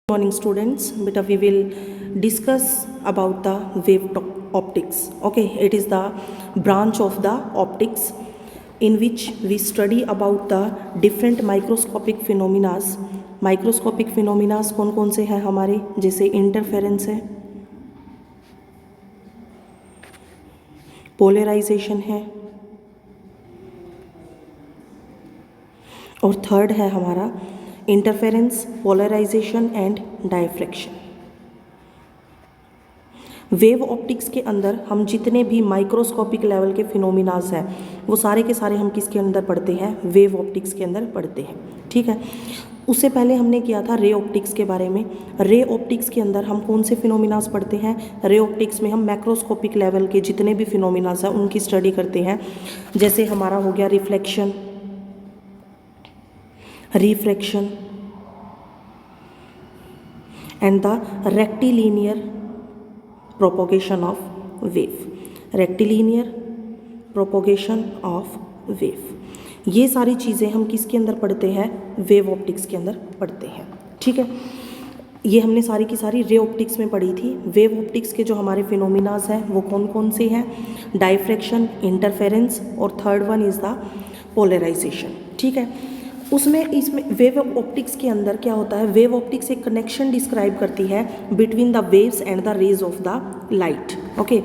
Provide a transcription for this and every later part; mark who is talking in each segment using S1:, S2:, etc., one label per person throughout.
S1: Morning students, beta we will discuss about the optics. Okay, it is the branch of the optics in which we study about the different microscopic phenomena. Microscopic phenomena कौन कौन से हैं हमारे, जैसे interference है, polarisation है, और third है हमारा interference, polarisation and diffraction. Wave optics के अंदर हम जितने भी माइक्रोस्कोपिक लेवल के फिनोमिनाज हैं वो सारे के सारे हम किसके अंदर पढ़ते हैं, वेव ऑप्टिक्स के अंदर पढ़ते हैं। ठीक है, उससे पहले हमने किया था रे ऑप्टिक्स के बारे में। रे ऑप्टिक्स के अंदर हम कौन से फिनोमिनाज पढ़ते हैं, रे ऑप्टिक्स में हम मैक्रोस्कोपिक लेवल के जितने भी फिनोमिनाज हैं उनकी स्टडी करते हैं। जैसे हमारा हो गया reflection, refraction and the rectilinear propagation of wave, rectilinear propagation of wave, ये सारी चीज़ें हम किसके अंदर पढ़ते हैं, वेव ऑप्टिक्स के अंदर पढ़ते हैं। ठीक है, ये हमने सारी की सारी रे ऑप्टिक्स में पढ़ी थी। वेव ऑप्टिक्स के जो हमारे फिनोमिनाज हैं वो कौन कौन से हैं, डायफ्रैक्शन, इंटरफेरेंस और third one is the polarisation. ठीक है, इसमें वेव ऑप्टिक्स के अंदर क्या होता है, वेव ऑप्टिक्स एक कनेक्शन डिस्क्राइब करती है between the waves and the rays of the light. Okay,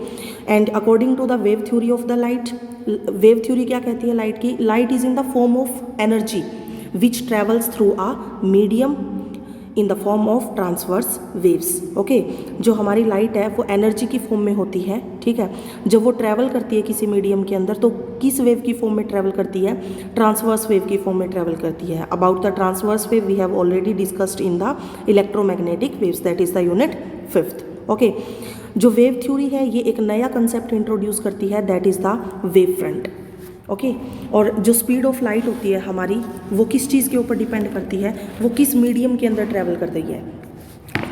S1: and according to the wave theory of the light, wave theory क्या कहती है लाइट की, light is in the form of energy which travels through a medium in the form of transverse waves. Okay, जो हमारी light है वो energy की form में होती है। ठीक है, जब वो ट्रैवल करती है किसी मीडियम के अंदर तो किस वेव की फॉर्म में ट्रैवल करती है, ट्रांसवर्स वेव की फॉर्म में ट्रैवल करती है। About the transverse wave we have already discussed in the electromagnetic waves, that is the unit 5th। Okay, जो वेव थ्योरी है ये एक नया कंसेप्ट इंट्रोड्यूस करती है, that is the wave front. Okay, और जो स्पीड ऑफ लाइट होती है हमारी वो किस चीज़ के ऊपर डिपेंड करती है, वो किस मीडियम के अंदर ट्रैवल कर रही है,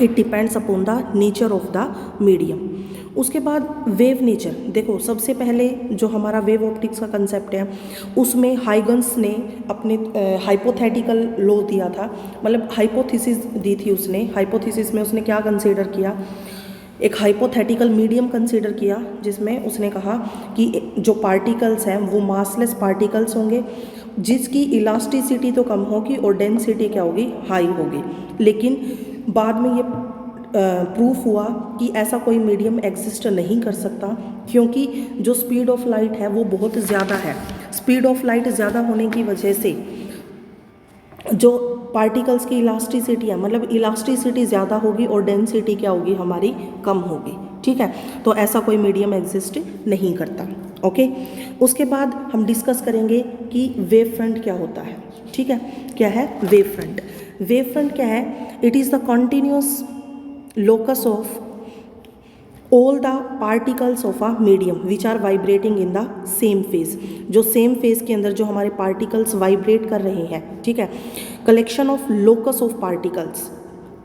S1: it depends upon the nature of the medium. उसके बाद वेव नेचर, देखो सबसे पहले जो हमारा वेव ऑप्टिक्स का कंसेप्ट है उसमें हाइगन्स ने अपने हाइपोथेटिकल लॉ दिया था, मतलब हाइपोथेसिस दी थी उसने। हाइपोथेसिस में उसने क्या कंसीडर किया, एक हाइपोथेटिकल मीडियम कंसीडर किया जिसमें उसने कहा कि जो पार्टिकल्स हैं वो मासलेस पार्टिकल्स होंगे जिसकी इलास्टिसिटी तो कम होगी और डेंसिटी क्या होगी, हाई होगी। लेकिन बाद में ये प्रूफ हुआ कि ऐसा कोई मीडियम एग्जिस्ट नहीं कर सकता, क्योंकि जो स्पीड ऑफ लाइट है वो बहुत ज़्यादा है। स्पीड ऑफ लाइट ज़्यादा होने की वजह से जो पार्टिकल्स की इलास्टिसिटी है, मतलब इलास्टिसिटी ज़्यादा होगी और डेंसिटी क्या होगी हमारी, कम होगी। ठीक है, तो ऐसा कोई मीडियम एग्जिस्ट नहीं करता। ओके, उसके बाद हम डिस्कस करेंगे कि वेव फ्रंट क्या होता है। ठीक है, क्या है वेव फ्रंट। वेव फ्रंट क्या है, it is the continuous locus of all the particles of a medium which are vibrating in the same phase, जो सेम फेज के अंदर जो हमारे पार्टिकल्स वाइब्रेट कर रहे हैं। ठीक है, collection of locus of particles,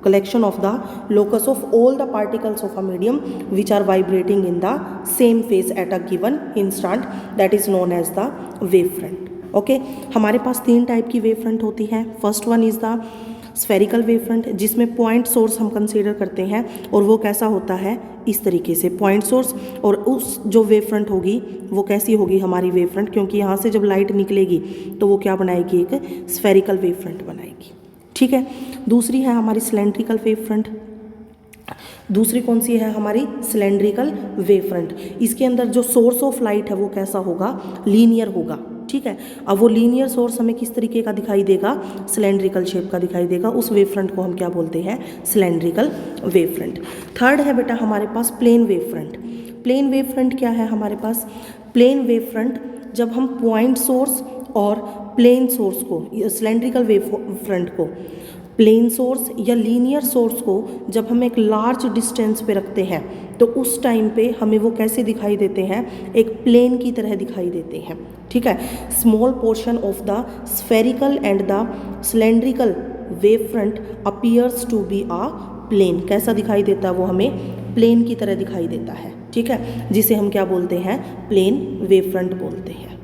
S1: collection of the locus of all the particles of a medium which are vibrating in the same phase at a given instant, that is known as the wave front. Okay, हमारे पास 3 type की wave front होती है। First one is the spherical wave front, जिसमें point source हम consider करते हैं, और वो कैसा होता है, इस तरीके से पॉइंट सोर्स। और उस जो वेव फ्रंट होगी वो कैसी होगी हमारी वेव फ्रंट, क्योंकि यहाँ से जब लाइट निकलेगी तो वो क्या बनाएगी, एक स्फेरिकल वेव फ्रंट बनाएगी। ठीक है, दूसरी है हमारी सिलेंड्रिकल वेव फ्रंट। दूसरी कौन सी है हमारी, सिलेंड्रिकल वेव फ्रंट। इसके अंदर जो सोर्स ऑफ लाइट है वो कैसा होगा, लीनियर होगा। ठीक है, अब वो लीनियर सोर्स हमें किस तरीके का दिखाई देगा, सिलेंड्रिकल शेप का दिखाई देगा। उस वेव फ्रंट को हम क्या बोलते हैं, सिलेंड्रिकल वेव फ्रंट। थर्ड है बेटा हमारे पास plane wave front. Plane wave front क्या है हमारे पास, प्लेन वेव फ्रंट जब हम पॉइंट सोर्स और प्लेन सोर्स को, सिलेंड्रिकल वेव फ्रंट को, प्लेन सोर्स या लीनियर सोर्स को जब हम एक लार्ज डिस्टेंस पे रखते हैं तो उस टाइम पे हमें वो कैसे दिखाई देते हैं, एक प्लेन की तरह दिखाई देते हैं। ठीक है, small portion of the spherical and the cylindrical wave front appears to be a plane. कैसा दिखाई देता है वो, हमें प्लेन की तरह दिखाई देता है। ठीक है, जिसे हम क्या बोलते हैं, प्लेन वेव फ्रंट बोलते हैं।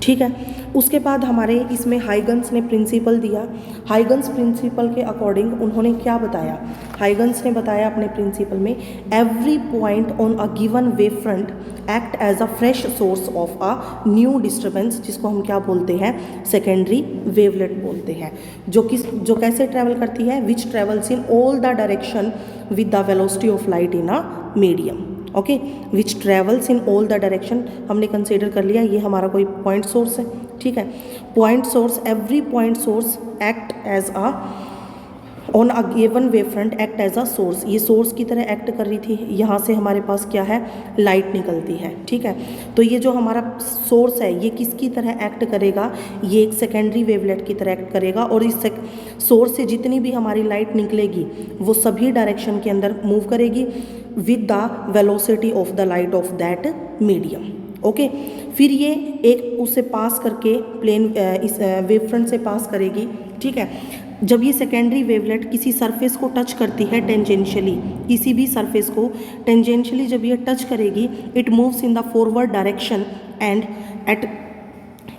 S1: ठीक है। उसके बाद हमारे इसमें हाइगन्स ने प्रिंसिपल दिया। हाइगन्स प्रिंसिपल के अकॉर्डिंग उन्होंने क्या बताया, हाइगन्स ने बताया अपने प्रिंसिपल में, every point on a given wave front act as a fresh source of a new disturbance, जिसको हम क्या बोलते हैं, सेकेंडरी वेवलेट बोलते हैं, जो कैसे ट्रैवल करती है, which travels in all the direction with the velocity of light in a medium. Okay, which travels in all the direction हमने कंसिडर कर लिया, ये हमारा कोई पॉइंट सोर्स है। ठीक है, point source, every point source act as a on a given wave front act as a source, ये सोर्स की तरह एक्ट कर रही थी। यहाँ से हमारे पास क्या है, लाइट निकलती है। ठीक है, तो ये जो हमारा सोर्स है ये किसकी तरह एक्ट करेगा, ये एक सेकेंडरी वेवलेट की तरह एक्ट करेगा, और इस सोर्स से जितनी भी हमारी लाइट निकलेगी वो सभी डायरेक्शन के अंदर मूव करेगी with the velocity of the light of that medium. Okay, फिर ये एक उससे पास करके प्लेन इस वेव फ्रंट से पास करेगी। ठीक है, जब ये सेकेंडरी वेवलेट किसी सरफेस को टच करती है टेंजेंशियली, किसी भी सरफेस को टेंजेंशियली जब ये टच करेगी, it moves in the forward direction and at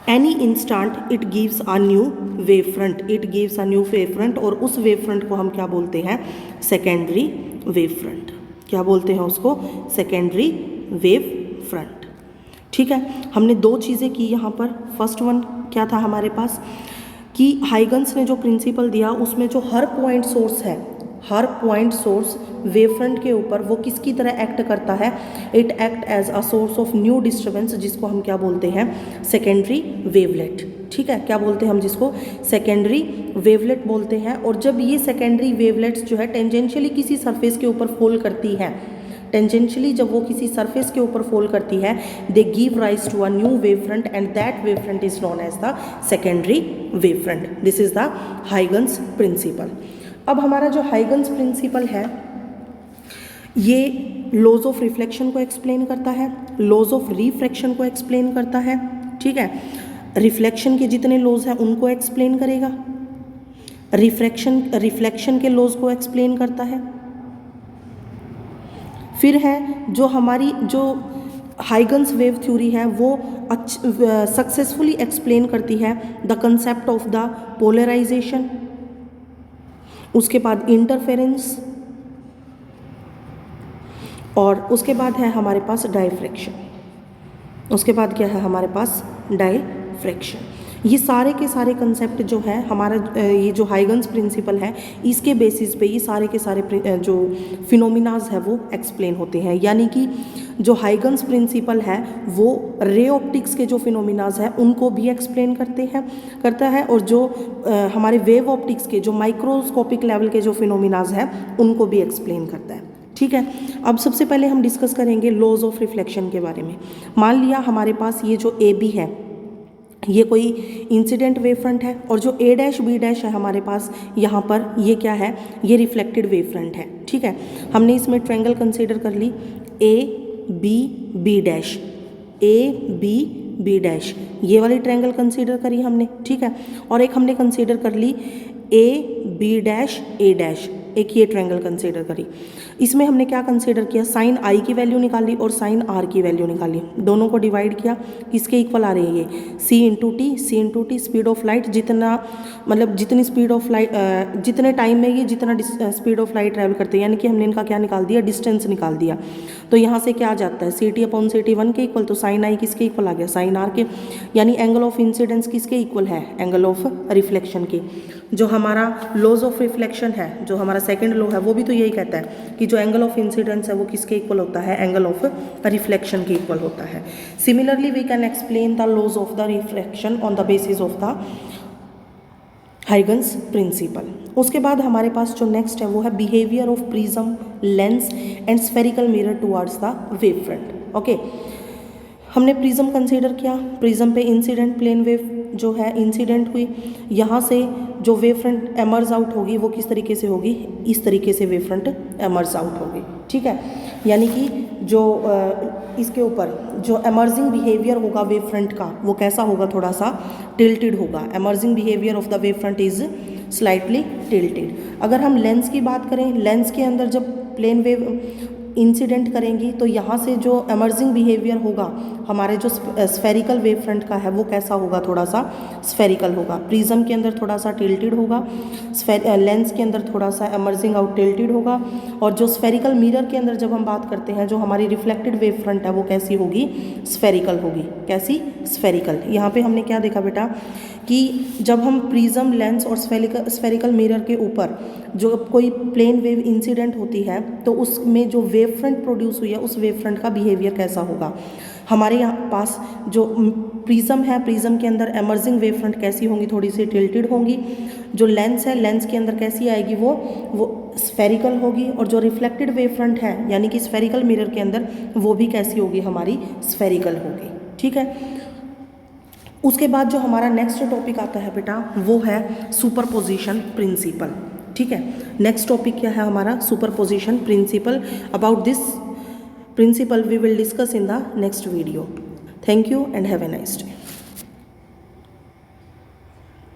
S1: any instant it gives a new wave front, it gives a new wave front, और उस वेव फ्रंट को हम क्या बोलते हैं, सेकेंडरी वेव फ्रंट। क्या बोलते हैं उसको, सेकेंडरी वेव फ्रंट। ठीक है, हमने दो चीज़ें की यहाँ पर। फर्स्ट वन क्या था हमारे पास, कि हाइगन्स ने जो प्रिंसिपल दिया उसमें जो हर पॉइंट सोर्स है, हर पॉइंट सोर्स वेव फ्रंट के ऊपर वो किसकी तरह एक्ट करता है, it act as a source of new disturbance, जिसको हम क्या बोलते हैं, सेकेंडरी वेवलेट। ठीक है, क्या बोलते हैं हम जिसको, सेकेंडरी वेवलेट बोलते हैं। और जब ये सेकेंडरी वेवलेट्स जो है टेंजेंशियली किसी सरफेस के ऊपर फॉल करती हैं, टेंजेंशियली जब वो किसी सरफेस के ऊपर फॉल करती है, they give rise to a new wave front and that wave front is known as the secondary wave front. This is the Huygens principle. अब हमारा जो हाइगन्स प्रिंसिपल है ये लॉज ऑफ रिफ्लेक्शन को एक्सप्लेन करता है, लॉज ऑफ रिफ्रैक्शन को explain करता है। ठीक है, रिफ्लेक्शन के जितने लॉज हैं उनको एक्सप्लेन करेगा, रिफ्लेक्शन के लॉज को एक्सप्लेन करता है। फिर है जो हमारी जो हाइगन्स वेव थ्योरी है वो सक्सेसफुली एक्सप्लेन करती है the concept of the polarisation, उसके बाद इंटरफेरेंस, और उसके बाद है हमारे पास डायफ्रैक्शन। उसके बाद क्या है हमारे पास, डायफ्रैक्शन। ये सारे के सारे कंसेप्ट जो है हमारा ये जो हाइगन्स प्रिंसिपल है इसके बेसिस पे ये सारे के सारे जो फिनोमिनाज है वो एक्सप्लेन होते हैं। यानी कि जो हाइगन्स प्रिंसिपल है वो रे ऑप्टिक्स के जो फिनोमिनाज है उनको भी एक्सप्लेन करता है, और जो हमारे वेव ऑप्टिक्स के जो माइक्रोस्कोपिक लेवल के जो फिनोमिनाज हैं उनको भी एक्सप्लेन करता है। ठीक है, अब सबसे पहले हम डिस्कस करेंगे लॉज ऑफ रिफ्लेक्शन के बारे में। मान लिया हमारे पास ये जो ए बी है ये कोई इंसिडेंट वेव फ्रंट है, और जो ए डैश बी डैश है हमारे पास यहाँ पर ये क्या है, ये रिफ्लेक्टेड वेव फ्रंट है। ठीक है, हमने इसमें ट्रायंगल कंसीडर कर ली, A B B dash, A B B dash, ये वाली ट्रायंगल कंसीडर करी हमने। ठीक है, और एक हमने कंसीडर कर ली A B dash A dash, एक ये ट्रायंगल कंसीडर करी। इसमें हमने क्या कंसीडर किया, साइन आई की वैल्यू निकाली और साइन आर की वैल्यू निकाली, दोनों को डिवाइड किया, किसके इक्वल आ रही है ये, C into T, speed of light जितना, मतलब जितनी स्पीड ऑफ लाइट जितने टाइम में ये जितना स्पीड ऑफ लाइट ट्रैवल करते हैं, यानी कि हमने इनका क्या निकाल दिया, डिस्टेंस निकाल दिया। तो यहाँ से क्या आ जाता है, C T upon C T 1 के इक्वल, तो साइन आई किसके इक्वल आ गया, साइन आर के, यानी एंगल ऑफ इंसिडेंस किसके इक्वल है, एंगल ऑफ रिफ्लेक्शन के। जो हमारा लॉज ऑफ रिफ्लेक्शन है, जो हमारा सेकंड लॉ है, वो भी तो यही कहता है कि जो एंगल ऑफ इंसिडेंस है वो किसके इक्वल होता है, एंगल ऑफ रिफ्लेक्शन के इक्वल होता है। Similarly we can explain the laws of the reflection on the basis of the Huygens principle. उसके बाद हमारे पास जो नेक्स्ट है वो है behaviour of prism, lens and spherical mirror towards the wave front. Okay, हमने प्रिज्म कंसीडर किया, प्रिज्म पे इंसिडेंट प्लेन वेव जो है इंसिडेंट हुई, यहाँ से जो वेव फ्रंट एमर्ज आउट होगी वो किस तरीके से होगी, इस तरीके से वेव फ्रंट एमर्ज आउट होगी। ठीक है, यानी कि जो इसके ऊपर जो एमर्जिंग बिहेवियर होगा वेव फ्रंट का वो कैसा होगा, थोड़ा सा टिल्टेड होगा। Emerging behaviour of the wave front is slightly tilted. अगर हम लेंस की बात करें, लेंस के अंदर जब प्लेन वेव इंसिडेंट करेंगी तो यहाँ से जो एमर्जिंग बिहेवियर होगा हमारे जो स्फेरिकल वेव फ्रंट का है वो कैसा होगा, थोड़ा सा स्फेरिकल होगा। प्रिज्म के अंदर थोड़ा सा टिल्टेड होगा, लेंस के अंदर थोड़ा सा एमर्जिंग आउट टिल्टेड होगा, और जो स्फेरिकल मिरर के अंदर जब हम बात करते हैं जो हमारी रिफ्लेक्टेड वेव फ्रंट है वो कैसी होगी, स्फेरिकल होगी। कैसी, स्फेरिकल। यहाँ पे हमने क्या देखा बेटा कि जब हम प्रिज्म, लेंस और स्फेरिकल मिरर के ऊपर जो कोई प्लेन वेव इंसिडेंट होती है तो उसमें जो वेव फ्रंट प्रोड्यूस हुई है उस वेव फ्रंट का बिहेवियर कैसा होगा। हमारे यहाँ पास जो प्रिज्म है, प्रिज्म के अंदर एमर्जिंग वेव फ्रंट कैसी होंगी, थोड़ी सी टिल्टेड होंगी। जो लेंस है, लेंस के अंदर कैसी आएगी, वो स्फेरिकल होगी। और जो रिफ्लेक्टेड वेव फ्रंट है यानी कि स्फेरिकल मिरर के अंदर वो भी कैसी होगी, हमारी स्फेरिकल होगी। ठीक है। उसके बाद जो हमारा नेक्स्ट टॉपिक आता है बेटा वो है सुपरपोजिशन प्रिंसिपल। ठीक है। नेक्स्ट टॉपिक क्या है हमारा, superposition principle. About this principle we will discuss in the next video. Thank you and have a nice day.